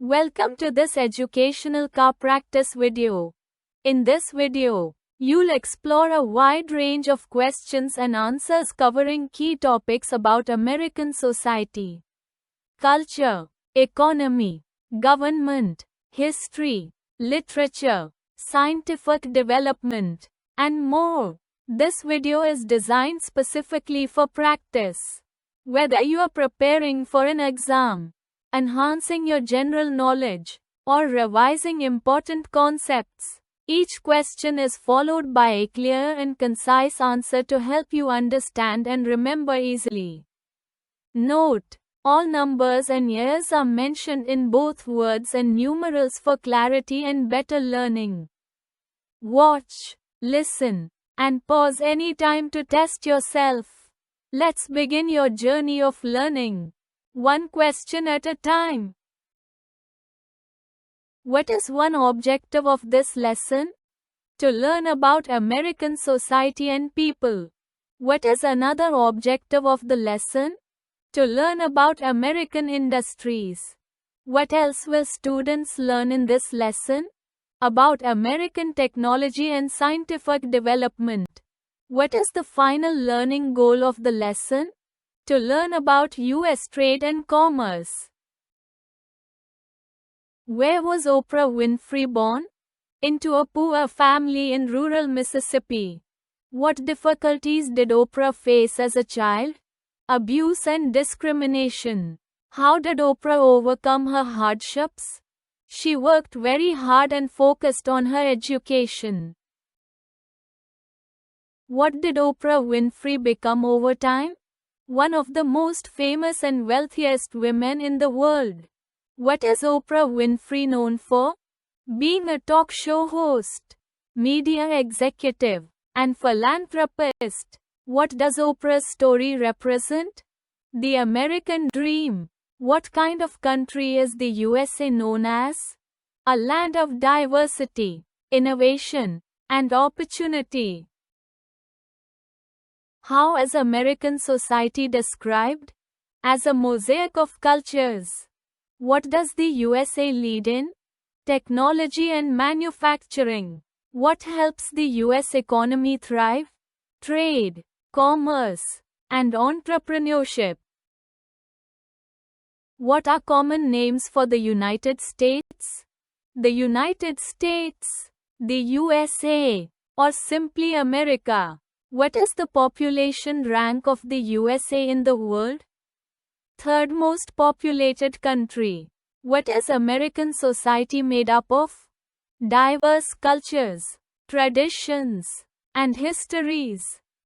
Welcome to this educational car practice video. In this video, you'll explore a wide range of questions and answers covering key topics about American society, culture, economy, government, history, literature, scientific development, and more. This video is designed specifically for practice. Whether you are preparing for an exam, enhancing your general knowledge, or revising important concepts, each question is followed by a clear and concise answer to help you understand and remember easily. Note: all numbers and years are mentioned in both words and numerals for clarity and better learning. Watch, listen, and pause anytime to test yourself. Let's begin your journey of learning, one question at a time. What is one objective of this lesson? To learn about American society and people. What is another objective of the lesson? To learn about American industries. What else will students learn in this lesson? About American technology and scientific development. What is the final learning goal of the lesson? To learn about US trade and commerce. Where was Oprah Winfrey born? Into a poor family in rural Mississippi. What difficulties did Oprah face as a child? Abuse and discrimination. How did Oprah overcome her hardships? She worked very hard and focused on her education. What did Oprah Winfrey become over time? One of the most famous and wealthiest women in the world. What is Oprah Winfrey known for? Being a talk show host, media executive, and philanthropist. What does Oprah's story represent? The American dream. What kind of country is the USA known as? A land of diversity, innovation, and opportunity. How is American society described? As a mosaic of cultures. What does the USA lead in? Technology and manufacturing. What helps the US economy thrive? Trade, commerce, and entrepreneurship. What are common names for the United States? The United States, the USA, or simply America. What is the population rank of the USA in the world? Third most populated country. What is American society made up of? Diverse cultures, traditions, and histories.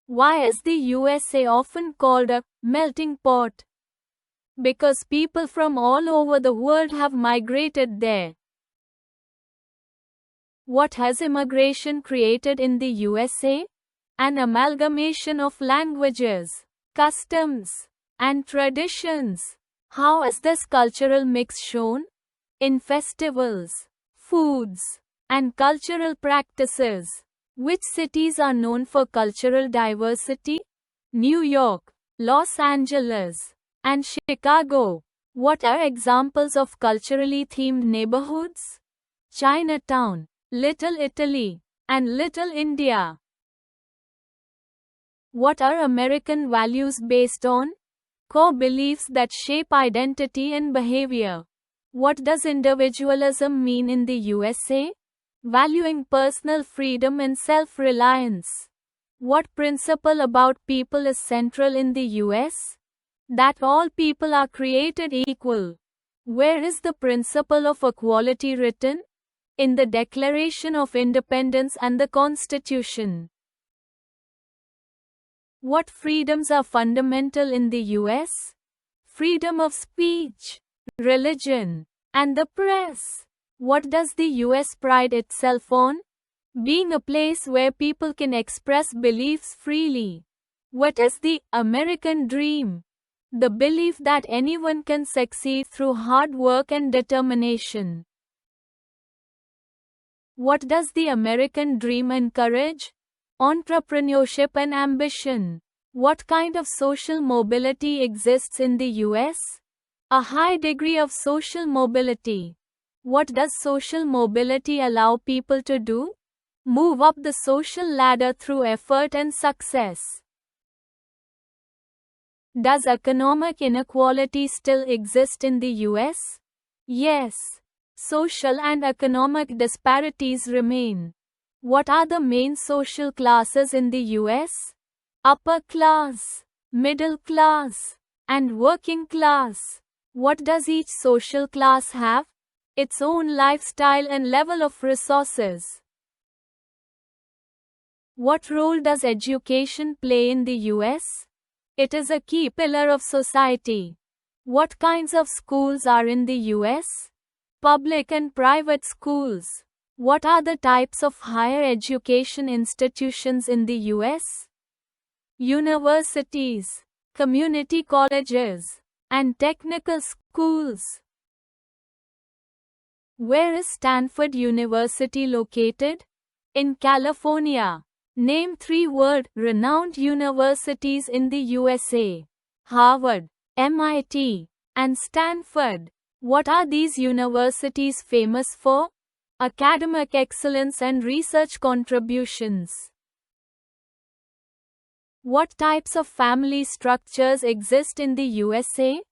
Why is the USA often called a melting pot? Because people from all over the world have migrated there. What has immigration created in the USA? An amalgamation of languages, customs, and traditions. How is this cultural mix shown? In festivals, foods, and cultural practices. Which cities are known for cultural diversity? New York, Los Angeles, and Chicago. What are examples of culturally themed neighborhoods? Chinatown, Little Italy, and Little India. What are American values based on? Core beliefs that shape identity and behavior. What does individualism mean in the USA? Valuing personal freedom and self-reliance. What principle about people is central in the US? That all people are created equal. Where is the principle of equality written? In the Declaration of Independence and the Constitution. What freedoms are fundamental in the US? Freedom of speech, religion, and the press. What does the US pride itself on? Being a place where people can express beliefs freely. What is the American dream? The belief that anyone can succeed through hard work and determination. What does the American dream encourage? Entrepreneurship and ambition. What kind of social mobility exists in the US? A high degree of social mobility. What does social mobility allow people to do? Move up the social ladder through effort and success. Does economic inequality still exist in the US? Yes. Social and economic disparities remain. What are the main social classes in the US? Upper class, middle class, and working class. What does each social class have? Its own lifestyle and level of resources. What role does education play in the US? It is a key pillar of society. What kinds of schools are in the US? Public and private schools. What are the types of higher education institutions in the US? Universities, community colleges, and technical schools. Where is Stanford University located? In California. Name 3 world-renowned universities in the USA. Harvard, MIT, and Stanford. What are these universities famous for? Academic excellence and research contributions. What types of family structures exist in the USA?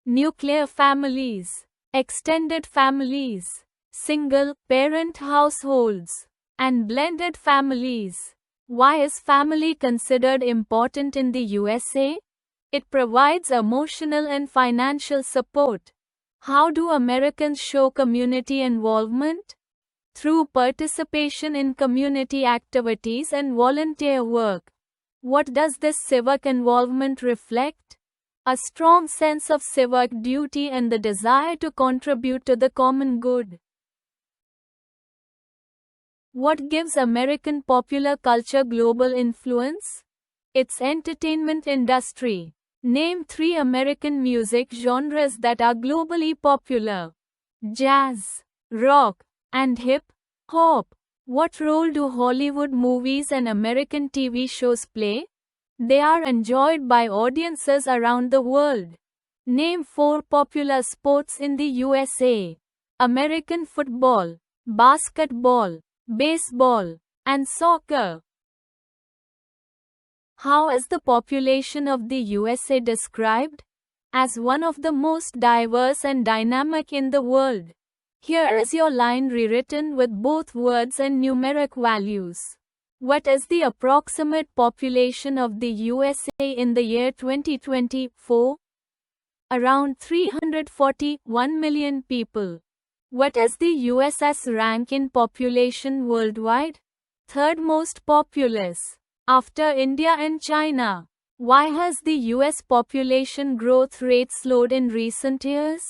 Nuclear families, extended families, single-parent households, and blended families. Why is family considered important in the USA? It provides emotional and financial support. How do Americans show community involvement? Through participation in community activities and volunteer work. What does this civic involvement reflect? A strong sense of civic duty and the desire to contribute to the common good. What gives American popular culture global influence? Its entertainment industry. Name 3 American music genres that are globally popular. Jazz, rock, and hip-hop. What role do Hollywood movies and American TV shows play? They are enjoyed by audiences around the world. Name 4 popular sports in the USA. American football, basketball, baseball, and soccer. How is the population of the USA described? As one of the most diverse and dynamic in the world. Here is your line rewritten with both words and numeric values. What is the approximate population of the USA in the year 2024? Around 341 million people. What is the US's rank in population worldwide? Third most populous, after India and China. Why has the US population growth rate slowed in recent years?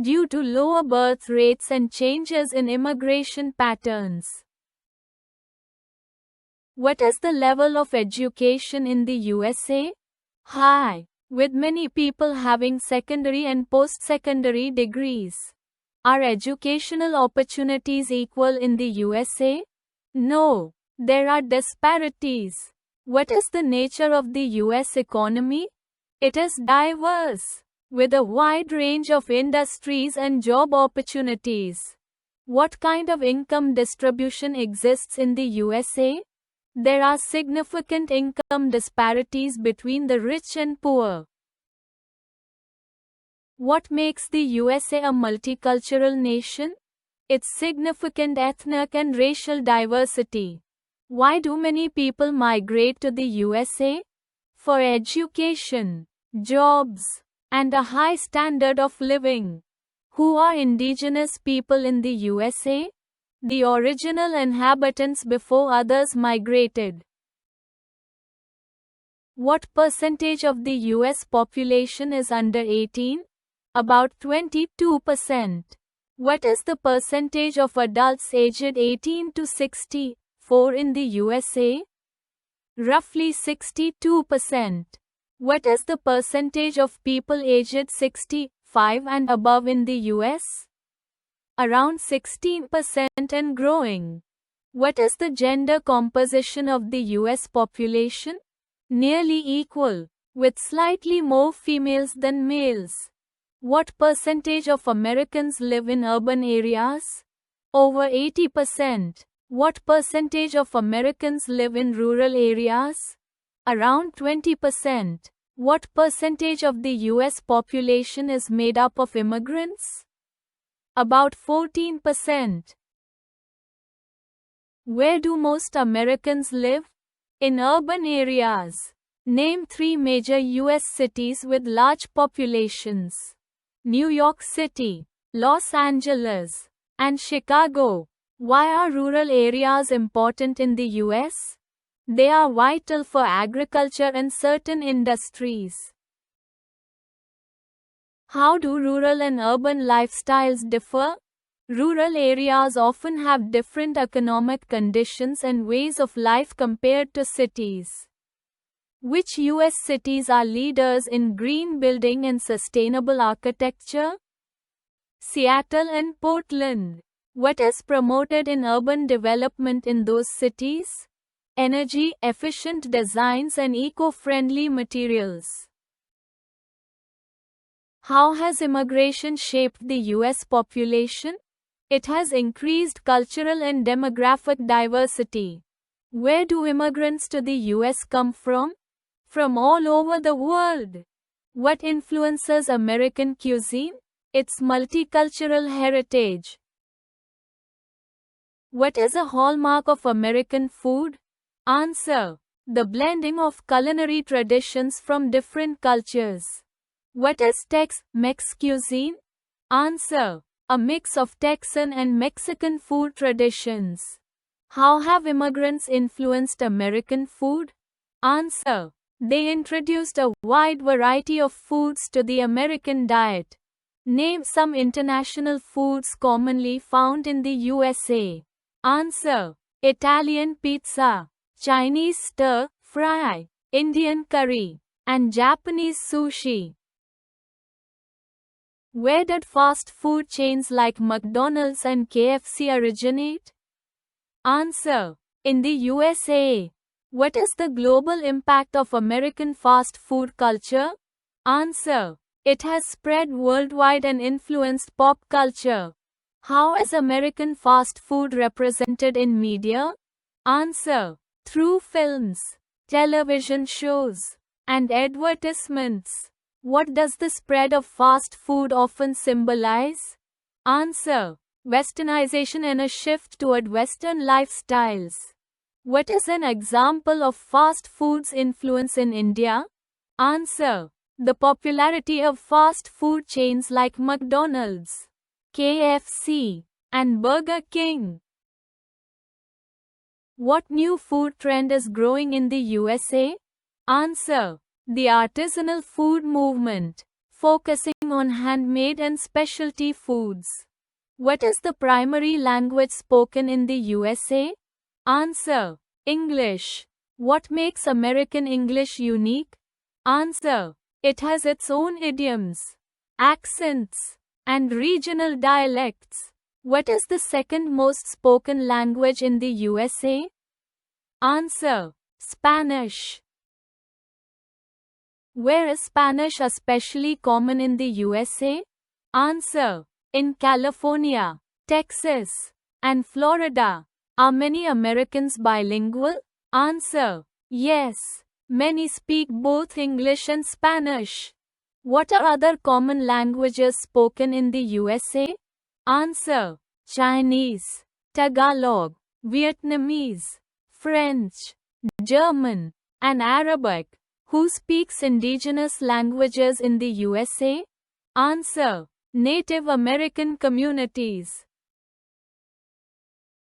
Due to lower birth rates and changes in immigration patterns. What is the level of education in the USA? High, with many people having secondary and post-secondary degrees. Are educational opportunities equal in the USA? No, there are disparities. What is the nature of the US economy? It is diverse, with a wide range of industries and job opportunities. What kind of income distribution exists in the USA? There are significant income disparities between the rich and poor. What makes the USA a multicultural nation? Its significant ethnic and racial diversity. Why do many people migrate to the USA? For education, jobs, and a high standard of living. Who are indigenous people in the USA? The original inhabitants before others migrated. What percentage of the US population is under 18? About 22%. What is the percentage of adults aged 18 to 64 in the USA? Roughly 62%. What is the percentage of people aged 65 and above in the US? Around 16% and growing. What is the gender composition of the US population? Nearly equal, with slightly more females than males. What percentage of Americans live in urban areas? Over 80%. What percentage of Americans live in rural areas? Around 20%. What percentage of the US population is made up of immigrants? About 14%. Where do most Americans live? In urban areas. Name 3 major US cities with large populations. New York City, Los Angeles, and Chicago. Why are rural areas important in the US? They are vital for agriculture and certain industries. How do rural and urban lifestyles differ? Rural areas often have different economic conditions and ways of life compared to cities. Which US cities are leaders in green building and sustainable architecture? Seattle and Portland. What is promoted in urban development in those cities? Energy efficient designs and eco-friendly materials. How has immigration shaped the US population? It has increased cultural and demographic diversity. Where do immigrants to the US come from? From all over the world. What influences American cuisine? Its multicultural heritage. What is a hallmark of American food? Answer: the blending of culinary traditions from different cultures. What is Tex-Mex cuisine? Answer: a mix of Texan and Mexican food traditions. How have immigrants influenced American food? Answer: they introduced a wide variety of foods to the American diet. Name some international foods commonly found in the USA. Answer: Italian pizza, Chinese stir-fry, Indian curry, and Japanese sushi. Where did fast food chains like McDonald's and KFC originate? Answer: in the USA. What is the global impact of American fast food culture? Answer: it has spread worldwide and influenced pop culture. How is American fast food represented in media? Answer: through films, television shows, and advertisements. What does the spread of fast food often symbolize? Answer: westernization and a shift toward Western lifestyles. What is an example of fast food's influence in India? Answer: the popularity of fast food chains like McDonald's, KFC, and Burger King. What new food trend is growing in the USA? Answer: the artisanal food movement, focusing on handmade and specialty foods. What is the primary language spoken in the USA? Answer: English. What makes American English unique? Answer: it has its own idioms, accents, and regional dialects. What is the second most spoken language in the USA? Answer: Spanish. Where is Spanish especially common in the USA? Answer: in California, Texas, and Florida. Are many Americans bilingual? Answer: yes. Many speak both English and Spanish. What are other common languages spoken in the USA? Answer: Chinese, Tagalog, Vietnamese, French, German, and Arabic. Who speaks indigenous languages in the USA? Answer: Native American communities.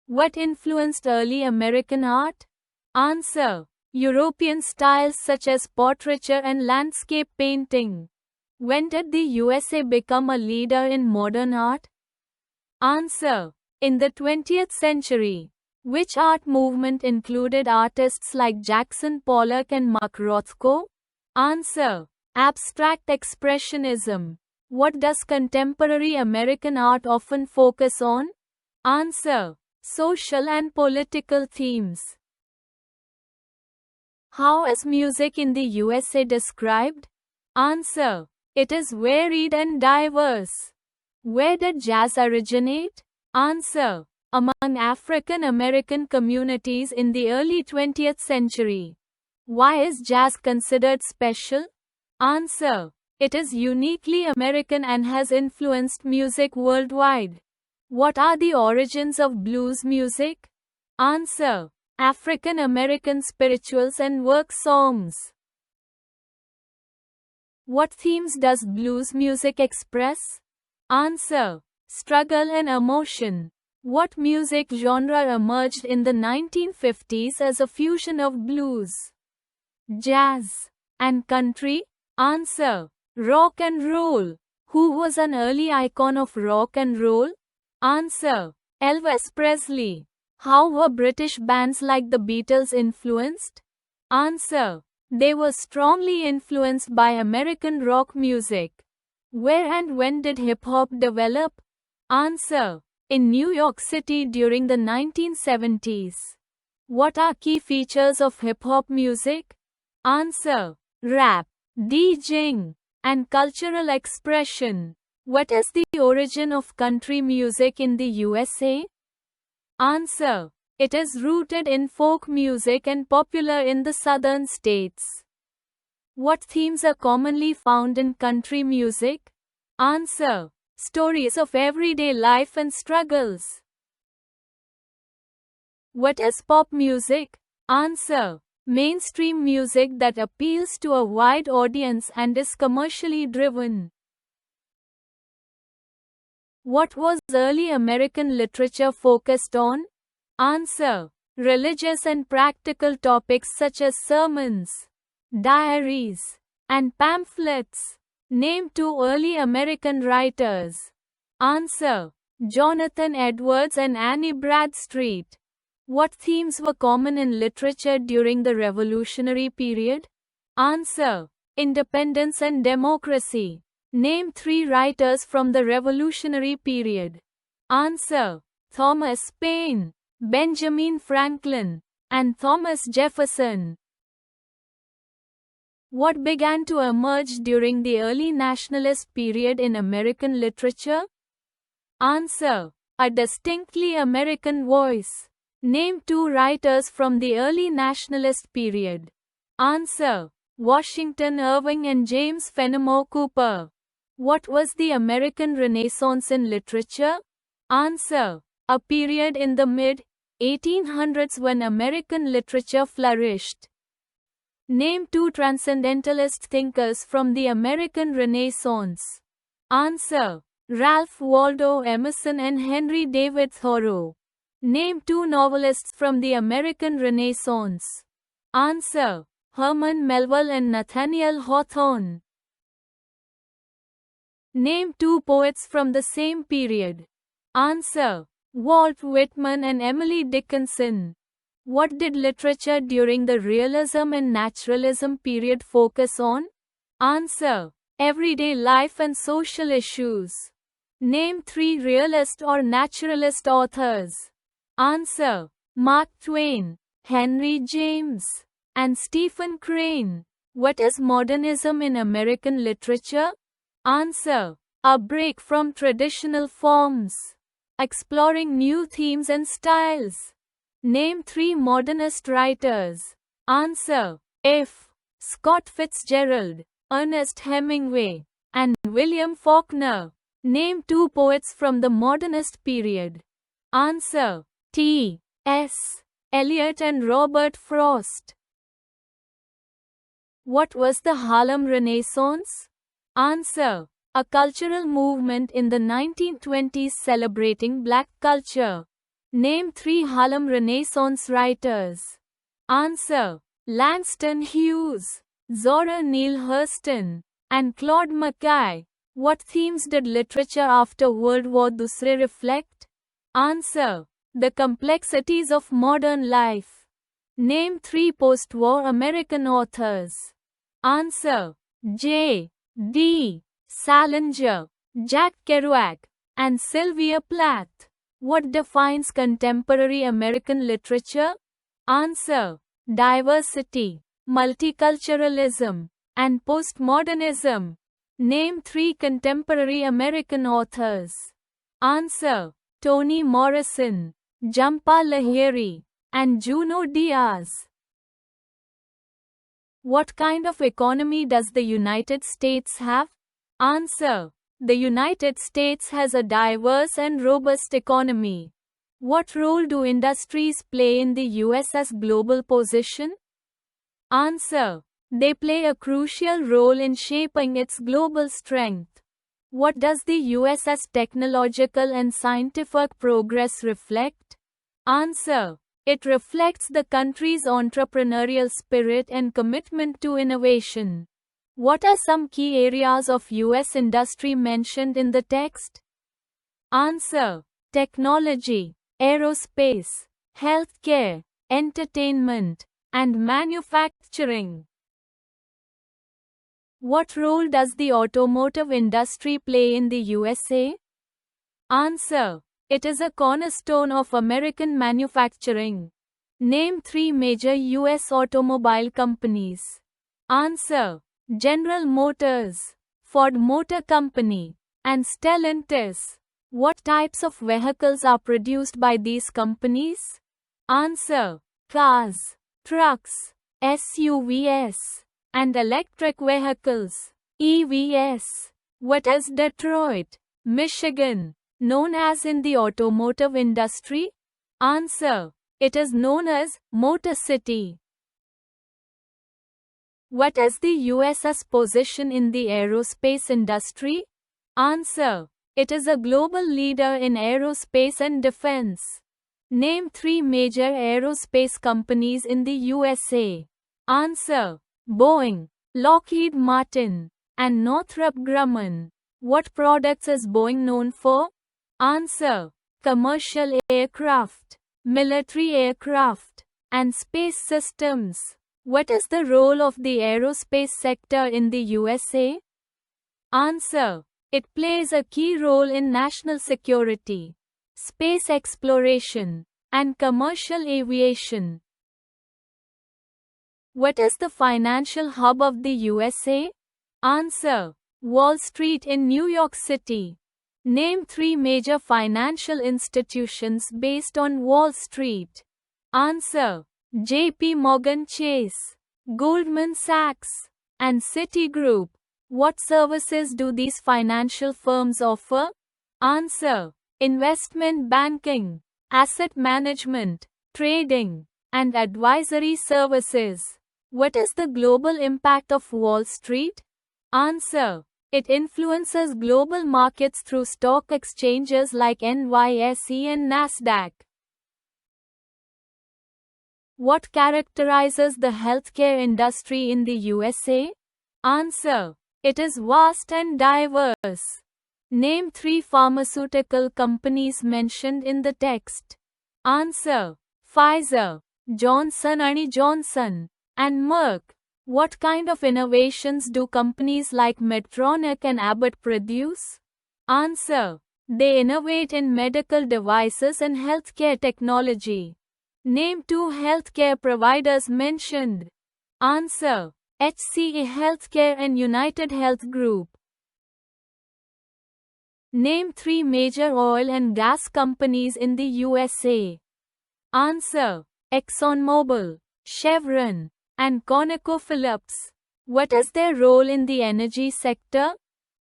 What influenced early American art? Answer: European styles such as portraiture and landscape painting. When did the USA become a leader in modern art? Answer: in the 20th century. Which art movement included artists like Jackson Pollock and Mark Rothko? Answer: abstract expressionism. What does contemporary American art often focus on? Answer: social and political themes. How is music in the USA described? Answer: It is varied and diverse. Where did jazz originate? Answer: among African American communities in the early 20th century. Why is jazz considered special? Answer: it is uniquely American and has influenced music worldwide. What are the origins of blues music? Answer: African American spirituals and work songs. What themes does blues music express? Answer: struggle and emotion. What music genre emerged in the 1950s as a fusion of blues, jazz, and country? Answer: rock and roll. Who was an early icon of rock and roll? Answer: Elvis Presley. How were British bands like the Beatles influenced? Answer: they were strongly influenced by American rock music. Where and when did hip-hop develop? Answer: in New York City during the 1970s. What are key features of hip-hop music? Answer: rap, DJing, and cultural expression. What is the origin of country music in the USA? Answer: it is rooted in folk music and popular in the southern states. What themes are commonly found in country music? Answer: stories of everyday life and struggles. What is pop music? Answer: mainstream music that appeals to a wide audience and is commercially driven. What was early American literature focused on? Answer: religious and practical topics such as sermons, diaries, and pamphlets. Name 2 early American writers. Answer: Jonathan Edwards and Annie Bradstreet. What themes were common in literature during the Revolutionary period? Answer: independence and democracy. Name 3 writers from the Revolutionary period. Answer: Thomas Paine, Benjamin Franklin, and Thomas Jefferson. What began to emerge during the early nationalist period in American literature? Answer: a distinctly American voice. Name 2 writers from the early nationalist period. Answer: Washington Irving and James Fenimore Cooper. What was the American Renaissance in literature? Answer: a period in the mid-1800s when American literature flourished. Name 2 transcendentalist thinkers from the American Renaissance. Answer: Ralph Waldo Emerson and Henry David Thoreau. Name 2 novelists from the American Renaissance. Answer: Herman Melville and Nathaniel Hawthorne. Name 2 poets from the same period. Answer: Walt Whitman and Emily Dickinson. What did literature during the Realism and Naturalism period focus on? Answer: everyday life and social issues. Name 3 realist or naturalist authors. Answer: Mark Twain, Henry James, and Stephen Crane. What is modernism in American literature? Answer: a break from traditional forms, exploring new themes and styles. Name 3 modernist writers. Answer: F. Scott Fitzgerald, Ernest Hemingway, and William Faulkner. Name 2 poets from the modernist period. Answer: T. S. Eliot and Robert Frost. What was the Harlem Renaissance? Answer: a cultural movement in the 1920s celebrating black culture. Name 3 Harlem Renaissance writers. Answer: Langston Hughes, Zora Neale Hurston, and Claude McKay. What themes did literature after World War II reflect? Answer: the complexities of modern life. Name 3 post-war American authors. Answer: J. D. Salinger, Jack Kerouac, and Sylvia Plath. What defines contemporary American literature? Answer: diversity, multiculturalism, and postmodernism. Name 3 contemporary American authors. Answer: Toni Morrison, Jhumpa Lahiri, and Junot Diaz. What kind of economy does the United States have? Answer: The United States has a diverse and robust economy. What role do industries play in the US's global position? Answer: They play a crucial role in shaping its global strength. What does the US's technological and scientific progress reflect? Answer: It reflects the country's entrepreneurial spirit and commitment to innovation. What are some key areas of US industry mentioned in the text? Answer: Technology, aerospace, healthcare, entertainment, and manufacturing. What role does the automotive industry play in the USA? Answer: It is a cornerstone of American manufacturing. Name 3 major US automobile companies. Answer: General Motors, Ford Motor Company, and Stellantis. What types of vehicles are produced by these companies? Answer: Cars, trucks, SUVs, and electric vehicles, EVs. What is Detroit, Michigan, known as in the automotive industry? Answer: It is known as Motor City. What is the US's position in the aerospace industry? Answer: It is a global leader in aerospace and defense. Name 3 major aerospace companies in the USA. Answer: Boeing, Lockheed Martin, and Northrop Grumman. What products is Boeing known for? Answer: Commercial aircraft, military aircraft, and space systems. What is the role of the aerospace sector in the USA? Answer: It plays a key role in national security, space exploration, and commercial aviation. What is the financial hub of the USA? Answer: Wall Street in New York City. Name 3 major financial institutions based on Wall Street. Answer: JP Morgan Chase, Goldman Sachs, and Citigroup. What services do these financial firms offer? Answer: Investment banking, asset management, trading, and advisory services. What is the global impact of Wall Street? Answer: It influences global markets through stock exchanges like NYSE and Nasdaq. What characterizes the healthcare industry in the USA? Answer: It is vast and diverse. Name 3 pharmaceutical companies mentioned in the text. Answer: Pfizer, Johnson & Johnson, and Merck. What kind of innovations do companies like Medtronic and Abbott produce? Answer: They innovate in medical devices and healthcare technology. Name 2 healthcare providers mentioned. Answer: HCA Healthcare and United Health Group. Name 3 major oil and gas companies in the USA. Answer: ExxonMobil, Chevron, and ConocoPhillips. What is their role in the energy sector?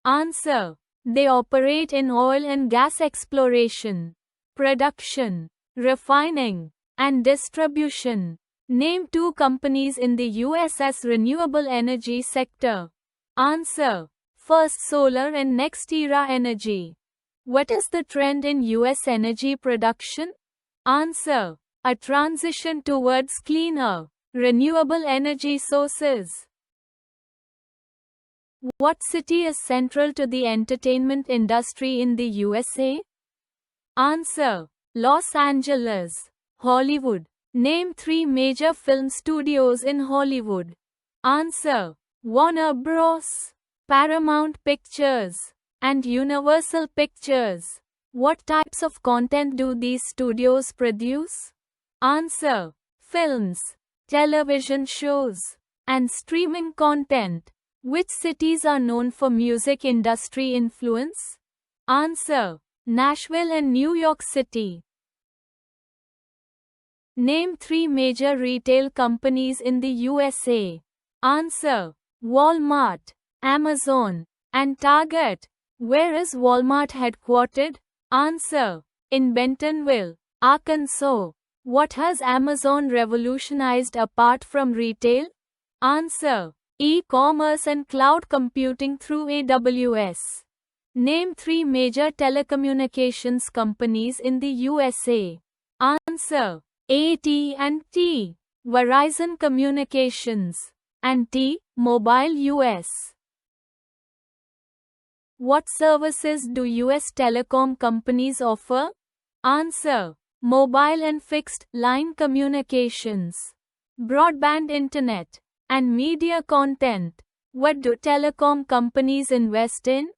Answer: They operate in oil and gas exploration, production, refining, and distribution. Name 2 companies in the US's renewable energy sector. Answer: First Solar and NextEra Energy. What is the trend in US energy production? Answer: A transition towards cleaner, renewable energy sources. What city is central to the entertainment industry in the USA? Answer: Los Angeles, Hollywood. Name 3 major film studios in Hollywood. Answer: Warner Bros., Paramount Pictures, and Universal Pictures. What types of content do these studios produce? Answer: Films, television shows, and streaming content. Which cities are known for music industry influence? Answer: Nashville and New York City. Name 3 major retail companies in the USA. Answer: Walmart, Amazon, and Target. Where is Walmart headquartered? Answer: in Bentonville, Arkansas. What has Amazon revolutionized apart from retail? Answer: e-commerce and cloud computing through AWS. Name 3 major telecommunications companies in the USA. Answer: AT&T, Verizon Communications, and T-Mobile US. What services do US telecom companies offer? Answer: mobile and fixed line communications, broadband internet, and media content. What do telecom companies invest in?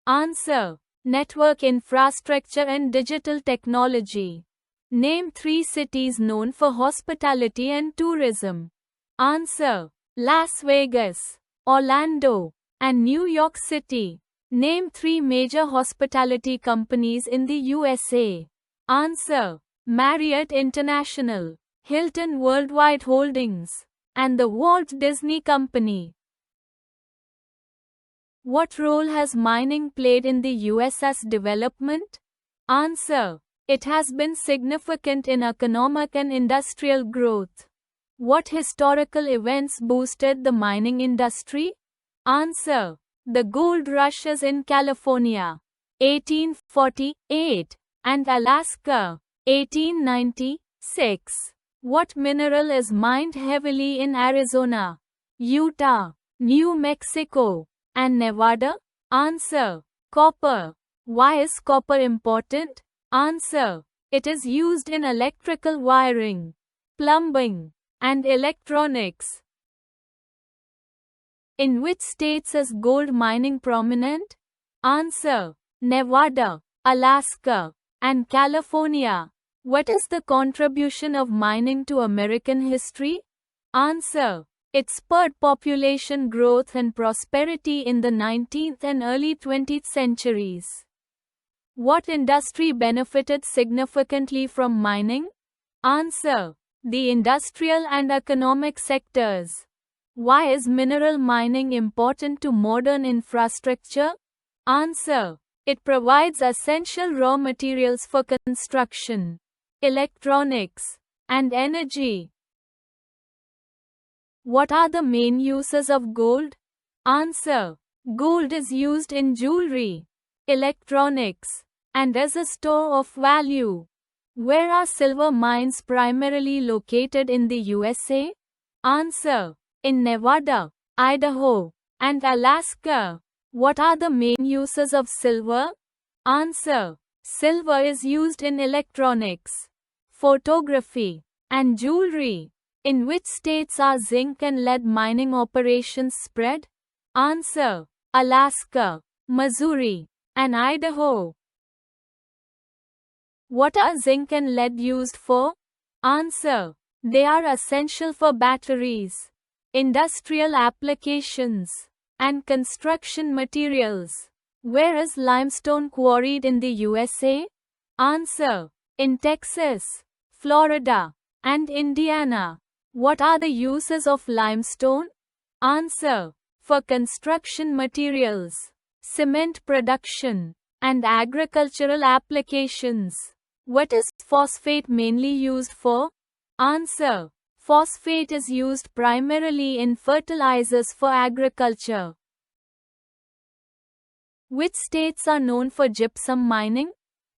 Answer: network infrastructure and digital technology. Name 3 cities known for hospitality and tourism. Answer: Las Vegas, Orlando, and New York City. Name 3 major hospitality companies in the USA. Answer: Marriott International, Hilton Worldwide Holdings, and the Walt Disney Company. What role has mining played in the US's development? Answer: it has been significant in economic and industrial growth. What historical events boosted the mining industry? Answer: the gold rushes in California, 1848, and Alaska, 1896. What mineral is mined heavily in Arizona, Utah, New Mexico, and Nevada? Answer: copper. Why is copper important? Answer: it is used in electrical wiring, plumbing, and electronics. In which states is gold mining prominent? Answer: Nevada, Alaska, and California. What is the contribution of mining to American history? Answer: it spurred population growth and prosperity in the 19th and early 20th centuries. What industry benefited significantly from mining? Answer: the industrial and economic sectors. Why is mineral mining important to modern infrastructure? Answer: it provides essential raw materials for construction, electronics, and energy. What are the main uses of gold? Answer: gold is used in jewelry, electronics, and as a store of value. Where are silver mines primarily located in the USA? Answer: in Nevada, Idaho, and Alaska. What are the main uses of silver? Answer: silver is used in electronics, photography, and jewelry. In which states are zinc and lead mining operations spread? Answer: Alaska, Missouri, and Idaho. What are zinc and lead used for? Answer: they are essential for batteries, industrial applications, and construction materials. Where is limestone quarried in the USA? Answer: in Texas, Florida, and Indiana. What are the uses of limestone? Answer: for construction materials, cement production, and agricultural applications. What is phosphate mainly used for? Answer: phosphate is used primarily in fertilizers for agriculture. Which states are known for gypsum mining?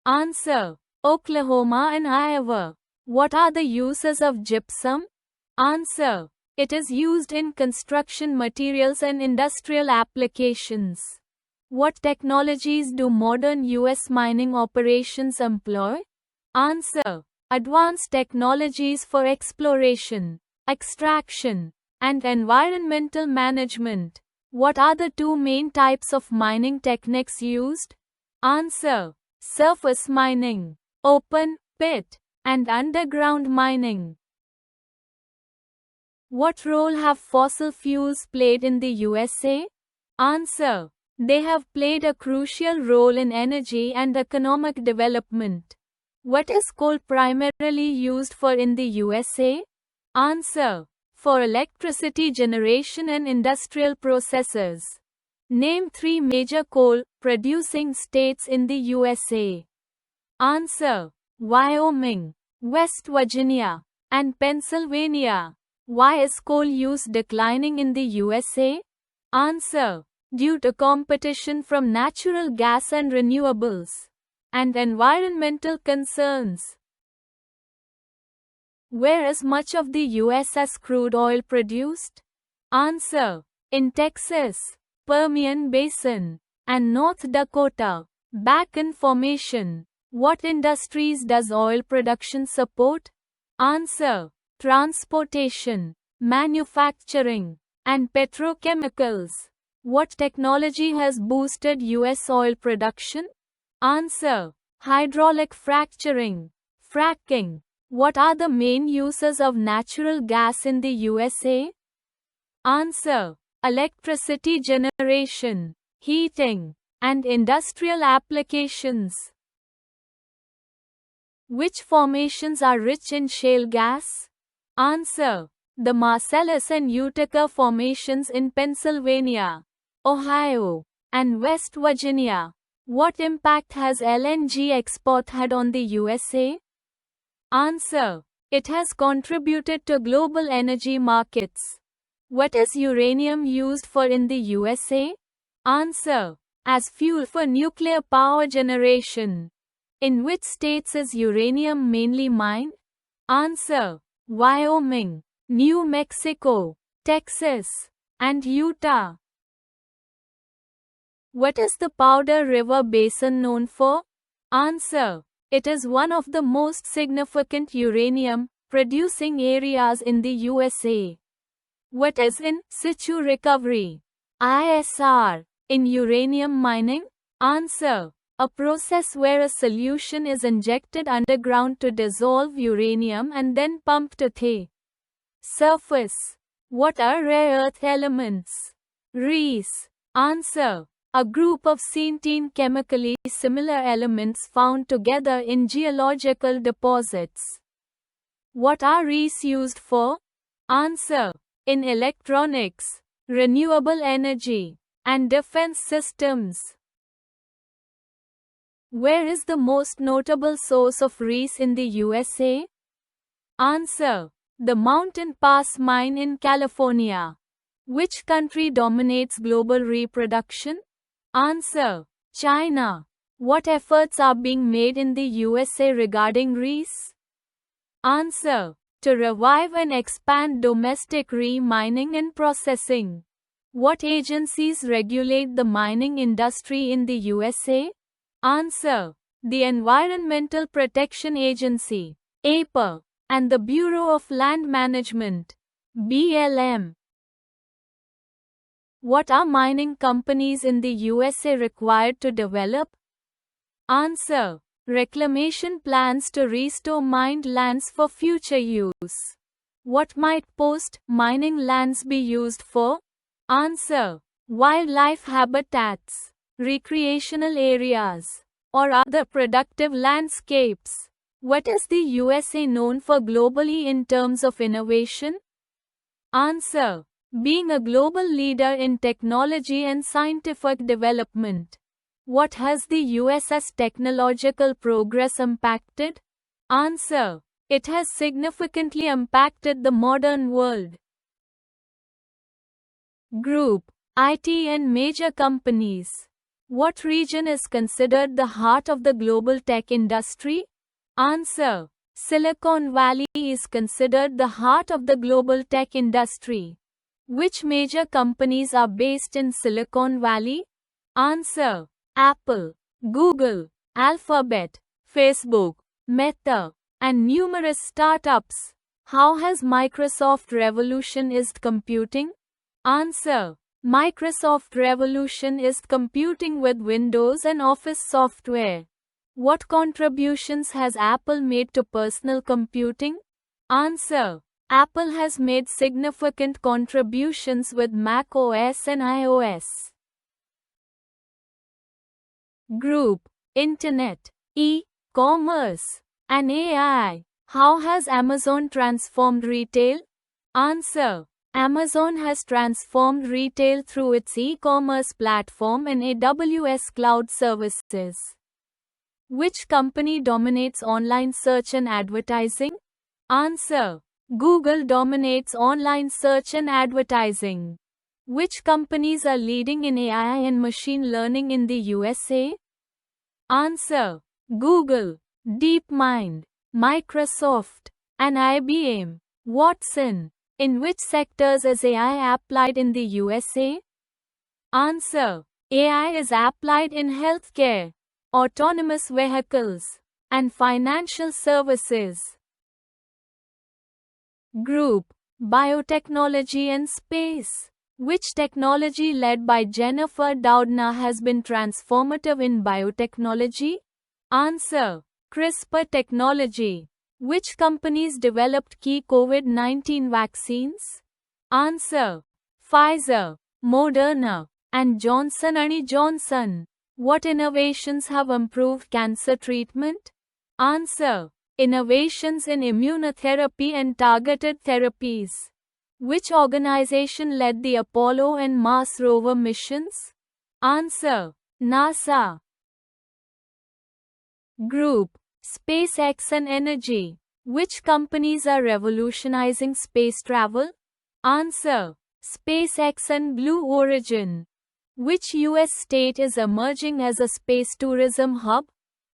Answer: Oklahoma and Iowa. What are the uses of gypsum? Answer: it is used in construction materials and industrial applications. What technologies do modern US mining operations employ? Answer: advanced technologies for exploration, extraction, and environmental management. What are the 2 main types of mining techniques used? Answer: surface mining, open pit, and underground mining. What role have fossil fuels played in the USA? Answer. They have played a crucial role in energy and economic development. What is coal primarily used for in the USA? Answer. For electricity generation and industrial processes. Name 3 major coal producing states in the USA. Answer. Wyoming, West Virginia, and Pennsylvania. Why is coal use declining in the USA? Answer. Due to competition from natural gas and renewables, and environmental concerns. Where is much of the US's crude oil produced? Answer. In Texas, Permian Basin, and North Dakota. Bakken Formation. What industries does oil production support? Answer. Transportation, manufacturing, and petrochemicals. What technology has boosted US oil production? Answer. Hydraulic fracturing, fracking. What are the main uses of natural gas in the USA? Answer. Electricity generation, heating, and industrial applications. Which formations are rich in shale gas? Answer. The Marcellus and Utica formations in Pennsylvania, Ohio, and West Virginia. What impact has LNG export had on the USA? Answer. It has contributed to global energy markets. What is uranium used for in the USA? Answer. As fuel for nuclear power generation. In which states is uranium mainly mined? Answer. Wyoming, New Mexico, Texas, and Utah. What is the Powder River Basin known for? Answer. It is one of the most significant uranium producing areas in the USA. What is in situ recovery? ISR. In uranium mining? Answer. A process where a solution is injected underground to dissolve uranium and then pumped to the surface. What are rare earth elements? REEs. Answer. A group of sentient chemically similar elements found together in geological deposits. What are REEs used for? Answer. In electronics, renewable energy, and defense systems. Where is the most notable source of REEs in the USA? Answer. The Mountain Pass mine in California. Which country dominates global reproduction? Answer. China. What efforts are being made in the USA regarding REEs? Answer. To revive and expand domestic re-mining and processing. What agencies regulate the mining industry in the USA? Answer. The Environmental Protection Agency, EPA, and the Bureau of Land Management, BLM. What are mining companies in the USA required to develop? Answer. Reclamation plans to restore mined lands for future use. What might post-mining lands be used for? Answer. Wildlife habitats, recreational areas, or other productive landscapes. What is the USA known for globally in terms of innovation? Answer. Being a global leader in technology and scientific development. What has the US's technological progress impacted? Answer. It has significantly impacted the modern world. Group, IT and major companies. What region is considered the heart of the global tech industry? Answer. Silicon Valley is considered the heart of the global tech industry. Which major companies are based in Silicon Valley? Answer. Apple, Google, Alphabet, Facebook, Meta, and numerous startups. How has Microsoft revolutionized computing? Answer. Microsoft revolutionized computing with Windows and Office software. What contributions has Apple made to personal computing? Answer. Apple has made significant contributions with Mac OS and iOS. Group. Internet, e-commerce, and AI. How has Amazon transformed retail? Answer. Amazon has transformed retail through its e-commerce platform and AWS cloud services. Which company dominates online search and advertising? Answer. Google dominates online search and advertising. Which companies are leading in AI and machine learning in the USA? Answer. Google, DeepMind, Microsoft, and IBM. Watson. In which sectors is AI applied in the USA? Answer. AI is applied in healthcare, autonomous vehicles, and financial services. Group. Biotechnology and space. Which technology led by Jennifer Doudna has been transformative in biotechnology? Answer. CRISPR technology. Which companies developed key COVID-19 vaccines? Answer. Pfizer, Moderna, and Johnson & Johnson. What innovations have improved cancer treatment? Answer. Innovations in immunotherapy and targeted therapies. Which organization led the Apollo and Mars rover missions? Answer. NASA. Group. SpaceX and energy. Which companies are revolutionizing space travel? Answer. SpaceX and Blue Origin. Which US state is emerging as a space tourism hub?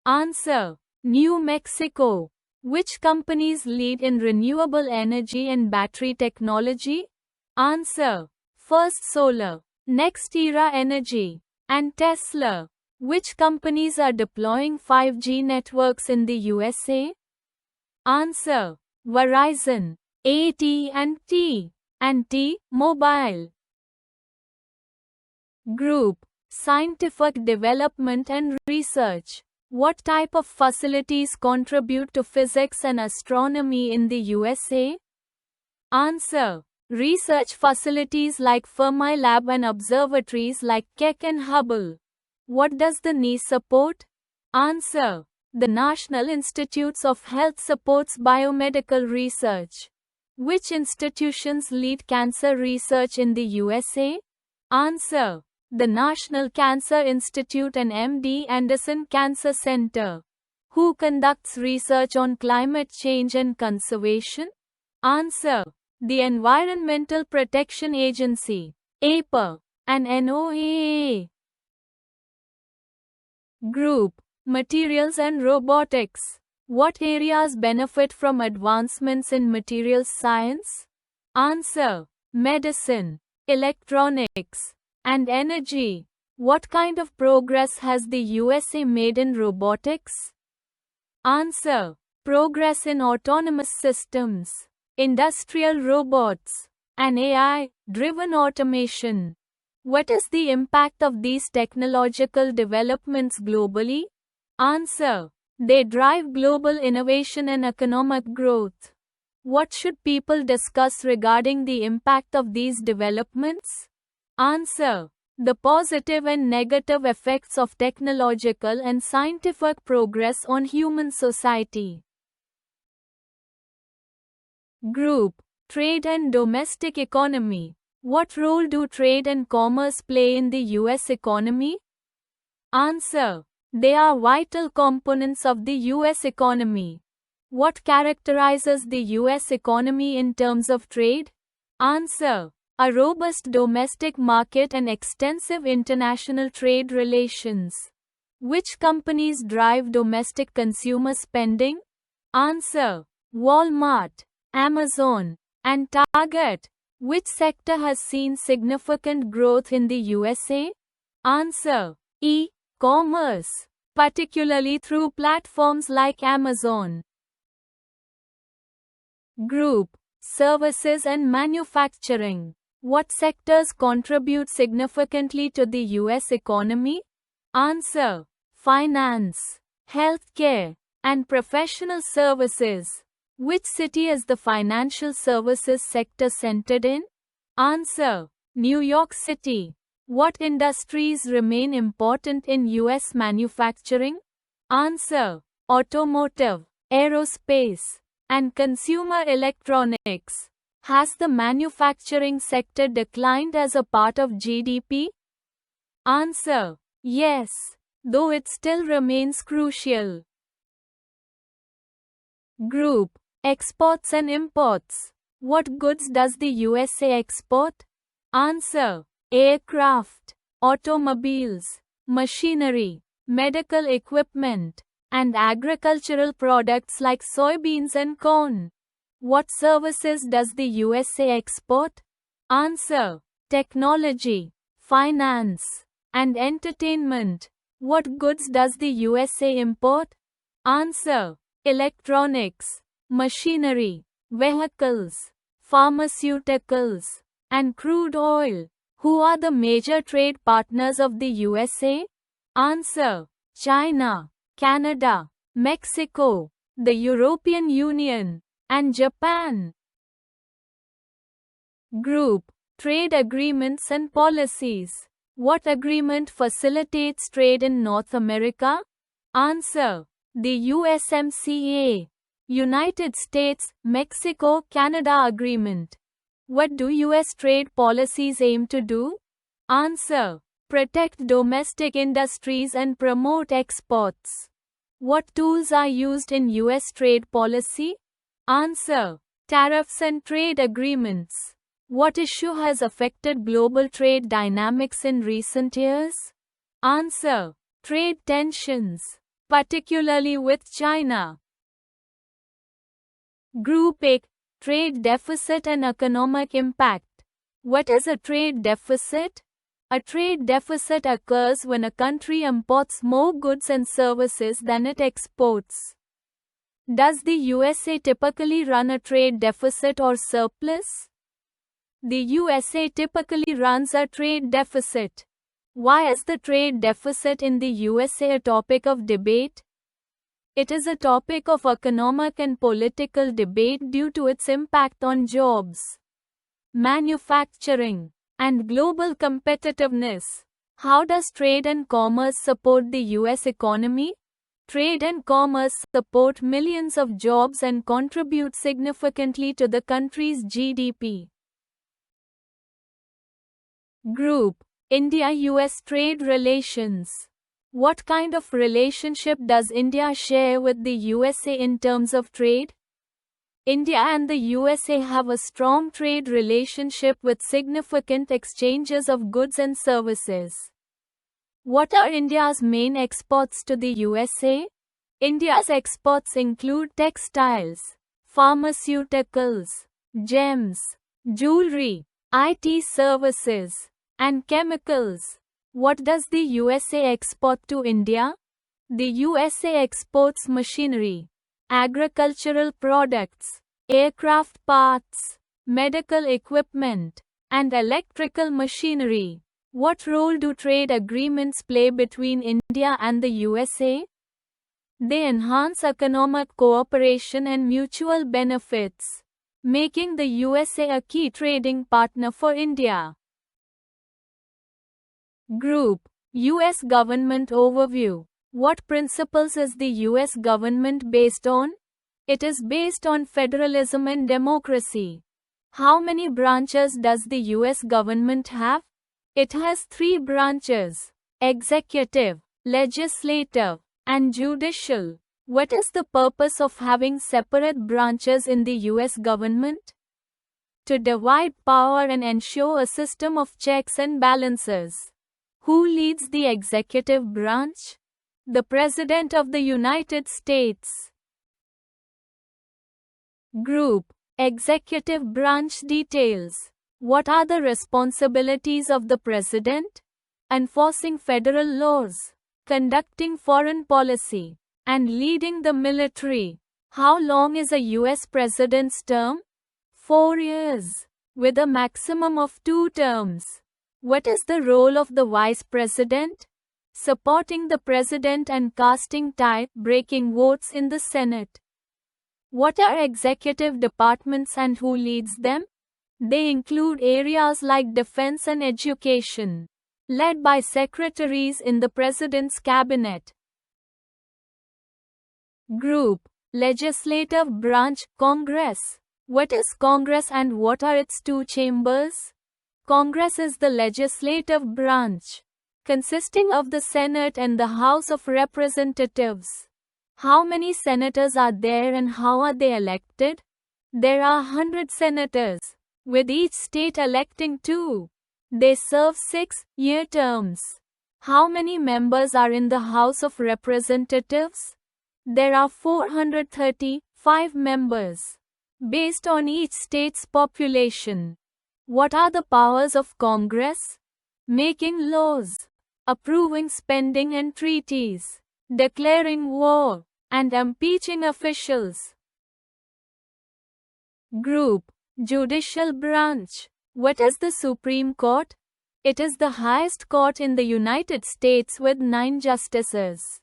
Answer. New Mexico. Which companies lead in renewable energy and battery technology? Answer. First Solar, NextEra Energy, and Tesla. Which companies are deploying 5G networks in the USA? Answer. Verizon, AT&T, and T-Mobile. Group. Scientific development and research. What type of facilities contribute to physics and astronomy in the USA? Answer. Research facilities like Fermilab and observatories like Keck and Hubble. What does the NIH support? Answer. The National Institutes of Health supports biomedical research. Which institutions lead cancer research in the USA? Answer. The National Cancer Institute and MD Anderson Cancer Center. Who conducts research on climate change and conservation? Answer. The Environmental Protection Agency, APA, and NOAA. Group. Materials and robotics. What areas benefit from advancements in materials science? Answer. Medicine, electronics, and energy. What kind of progress has the USA made in robotics? Answer. Progress in autonomous systems, industrial robots, and AI-driven automation. What is the impact of these technological developments globally? Answer. They drive global innovation and economic growth. What should people discuss regarding the impact of these developments? Answer. The positive and negative effects of technological and scientific progress on human society. Group. Trade and domestic economy. What role do trade and commerce play in the US economy? Answer. They are vital components of the US economy. What characterizes the US economy in terms of trade? Answer. A robust domestic market and extensive international trade relations. Which companies drive domestic consumer spending? Answer. Walmart, Amazon, and Target. Which sector has seen significant growth in the USA? Answer. E-commerce, particularly through platforms like Amazon. Group. Services and manufacturing. What sectors contribute significantly to the US economy? Answer. Finance, healthcare, and professional services. Which city is the financial services sector centered in? Answer. New York City. What industries remain important in US manufacturing? Answer: automotive, aerospace, and consumer electronics. Has the manufacturing sector declined as a part of GDP? Answer: yes, though it still remains crucial. Group: exports and imports. What goods does the USA export? Answer: aircraft, automobiles, machinery, medical equipment, and agricultural products like soybeans and corn. What services does the USA export? Answer: technology, finance, and entertainment. What goods does the USA import? Answer: electronics, machinery, vehicles, pharmaceuticals, and crude oil. Who are the major trade partners of the USA? Answer: China, Canada, Mexico, the European Union, and Japan. Group: trade agreements and policies. What agreement facilitates trade in North America? Answer: the USMCA, United States-Mexico-Canada Agreement. What do US trade policies aim to do? Answer: protect domestic industries and promote exports. What tools are used in US trade policy? Answer: tariffs and trade agreements. What issue has affected global trade dynamics in recent years? Answer: trade tensions, particularly with China. Group A: trade deficit and economic impact. What is a trade deficit? A trade deficit occurs when a country imports more goods and services than it exports. Does the USA typically run a trade deficit or surplus? The USA typically runs a trade deficit. Why is the trade deficit in the USA a topic of debate? It is a topic of economic and political debate due to its impact on jobs, manufacturing, and global competitiveness. How does trade and commerce support the US economy? Trade and commerce support millions of jobs and contribute significantly to the country's GDP. Group: India-US trade relations. What kind of relationship does India share with the USA in terms of trade? India and the USA have a strong trade relationship with significant exchanges of goods and services. What are India's main exports to the USA? India's exports include textiles, pharmaceuticals, gems, jewelry, IT services, and chemicals. What does the USA export to India? The USA exports machinery, agricultural products, aircraft parts, medical equipment, and electrical machinery. What role do trade agreements play between India and the USA? They enhance economic cooperation and mutual benefits, making the USA a key trading partner for India. Group: US government overview. What principles is the US government based on? It is based on federalism and democracy. How many branches does the US government have? It has 3 branches: executive, legislative, and judicial. What is the purpose of having separate branches in the US government? To divide power and ensure a system of checks and balances. Who leads the executive branch? The President of the United States. Group: executive branch details. What are the responsibilities of the President? Enforcing federal laws, conducting foreign policy, and leading the military. How long is a US President's term? 4 years, with a maximum of 2 terms. What is the role of the Vice President? Supporting the President and casting tie-breaking votes in the Senate. What are executive departments and who leads them? They include areas like defense and education, led by secretaries in the President's cabinet. Group: Legislative branch, Congress. What is Congress and what are its two chambers? Congress is the legislative branch, consisting of the Senate and the House of Representatives. How many senators are there and how are they elected? There are 100 senators, with each state electing 2. They serve 6-year terms. How many members are in the House of Representatives? There are 435 members, based on each state's population. What are the powers of Congress? Making laws, approving spending and treaties, declaring war, and impeaching officials. Group: Judicial branch. What is the Supreme Court? It is the highest court in the United States with 9 justices.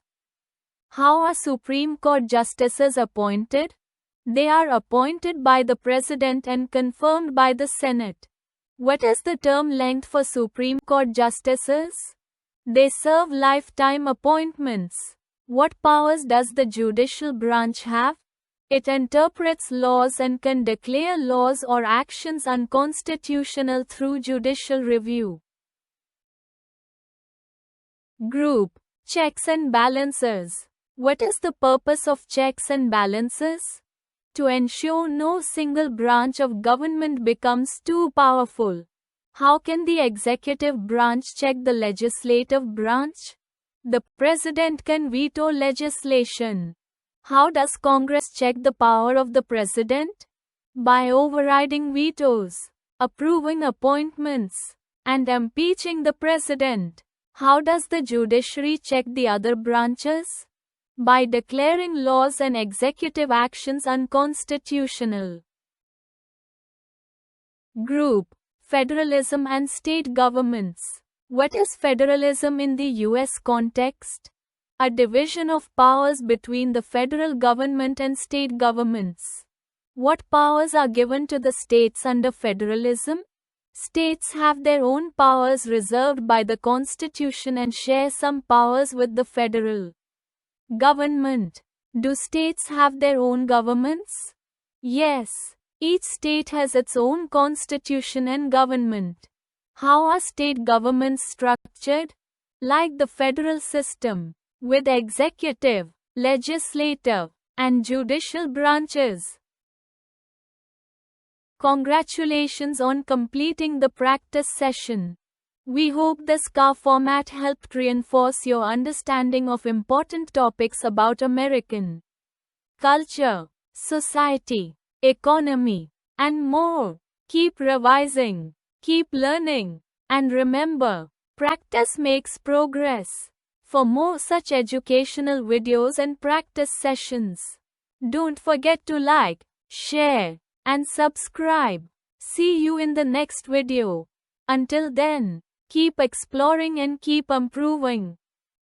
How are Supreme Court justices appointed? They are appointed by the President and confirmed by the Senate. What is the term length for Supreme Court justices? They serve lifetime appointments. What powers does the judicial branch have? It interprets laws and can declare laws or actions unconstitutional through judicial review. Group: Checks and balances. What is the purpose of checks and balances? To ensure no single branch of government becomes too powerful. How can the executive branch check the legislative branch? The President can veto legislation. How does Congress check the power of the President? By overriding vetoes, approving appointments, and impeaching the President. How does the judiciary check the other branches? By declaring laws and executive actions unconstitutional. Group: Federalism and state governments. What is federalism in the US context? A division of powers between the federal government and state governments. What powers are given to the states under federalism? States have their own powers reserved by the Constitution and share some powers with the federal government. Do states have their own governments? Yes. Each state has its own constitution and government. How are state governments structured? Like the federal system, with executive, legislative, and judicial branches. Congratulations on completing the practice session. We hope this CAR format helped reinforce your understanding of important topics about American culture, society, economy, and more. Keep revising, keep learning, and remember, practice makes progress. For more such educational videos and practice sessions, don't forget to like, share, and subscribe. See you in the next video. Until then, keep exploring and keep improving.